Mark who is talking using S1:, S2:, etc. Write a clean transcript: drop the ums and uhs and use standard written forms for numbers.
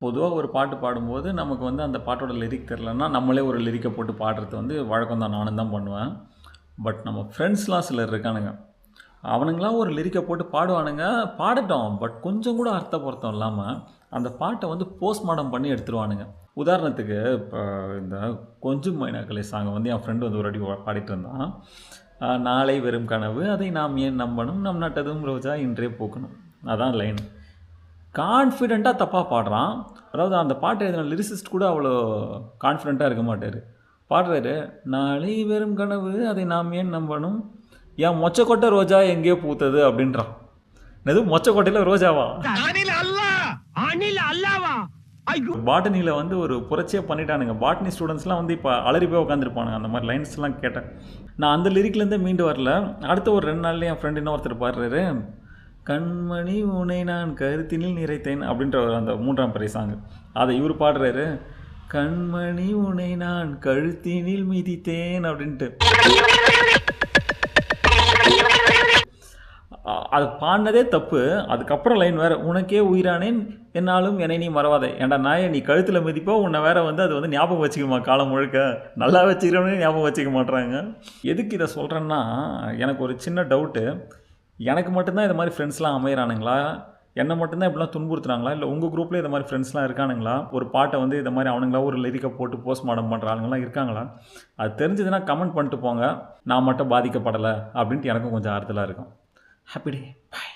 S1: பொதுவா ஒரு பாட்டு பாடும்போது, நமக்கு வந்து அந்த பாட்டோட லிரிக் தெரியலன்னா, நம்மளே ஒரு லிரிக்க போட்டு பாடுறது வந்து வழக்கம் தான். நானும் தான் பண்ணுவேன். பட் நம்ம ஃப்ரெண்ட்ஸ்லாம் சிலர் இருக்கானுங்க. அவனுங்கலாம் ஒரு லிரிக்க போட்டு பாடுவானுங்க. பாடட்டும். பட் கொஞ்சம் கூட அர்த்த பொருத்தம் இல்லாம, அந்த பாட்ட வந்து போஸ்ட்மார்டம் பண்ணி எடுத்துருவானுங்க. உதாரணத்துக்கு, இப்ப இந்த கொஞ்சும் மைனாக்களே சாங் வந்து என் ஃப்ரெண்ட் வந்து ஒரு வாட்டி பாடிட்டு இருந்தான். நாளை வெறும் கனவு, அதை நாம் ஏன் நம்பணும், நம் நட்டதும் ரோஜா இன்றே பூக்கணும். அதான் லைன். கான்ஃபிடென்ட்டா தப்பா பாடுறான். அதாவது அந்த பாட்ட எழுதின லிரிசிஸ்ட் கூட அவ்வளோ கான்ஃபிடென்ட்டா இருக்க மாட்டாரு. பாடுறாரு, "நாளை வெறும் கனவு அதை நாம் ஏன் நம்பணும்? என் மொச்சக்கொட்டை ரோஜா எங்கேயோ பூத்தது" அப்படின்றான். என்னது மொச்சக்கொட்டையில ரோஜாவா?
S2: அணில் அல்லாவா? ஐயோ!
S1: பாட்டனில வந்து ஒரு புரட்சியே பண்ணிட்டானுங்க. பாட்டனி ஸ்டூடண்ட்ஸ்லாம் வந்து இப்ப அலறி போய் உட்காந்துருப்பானுங்க. அந்த மாதிரி லைன்ஸ்லாம் கேட்டேன். நான் அந்த லிரிக்லேருந்தே மீண்டு வரல. அடுத்த ஒரு 2 நாள்லயே என் ஃப்ரெண்ட் இன்னொருத்தர் பாடுறாரு. "கண்மணி உனை நான் கருத்தினில் நிறைத்தேன்" அப்படின்ற அந்த 3ஆம் பிறை சாங். அதை இவர் பாடுறாரு. "கண்மணி உனை நான் கழுத்தினில் மிதித்தேன்" அப்படின்ட்டு. அது பாடினதே தப்பு. அதுக்கப்புறம் லைன் வேற. "உனக்கே உயிரானேன் என்னாலும் என்னை நீ மறவாதே." ஏன்டா நாயே, நீ கழுத்தில் மிதிப்போ, உன்னை வேற வந்து அது வந்து ஞாபகம் வச்சுக்குமா காலம் முழுக்க? நல்லா வச்சுக்கிறவனே ஞாபகம் வச்சுக்க மாட்றாங்க. எதுக்கு இதை சொல்கிறேன்னா, எனக்கு ஒரு சின்ன டவுட்டு. எனக்கு மட்டும்தான் இது மாதிரி ஃப்ரெண்ட்ஸ்லாம் அமையறானுங்களா? என்னை மட்டும்தான் இப்படிலாம் துன்புறுத்துறாங்களா? இல்லை உங்கள் குரூப்லேயே இது மாதிரி ஃப்ரெண்ட்ஸ்லாம் இருக்கானுங்களா? ஒரு பாட்டை வந்து இது மாதிரி அவனுங்களா ஒரு லிரிக்கை போட்டு போஸ்ட்மார்டம் பண்ணுற ஆளுங்கலாம் இருக்காங்களா? அது தெரிஞ்சதுன்னா கமெண்ட் பண்ணிட்டு போங்க. நான் மட்டும் பாதிக்கப்படலை அப்படின்ட்டு எனக்கும் கொஞ்சம் ஆறுதலாக இருக்கும். Happy day. Bye.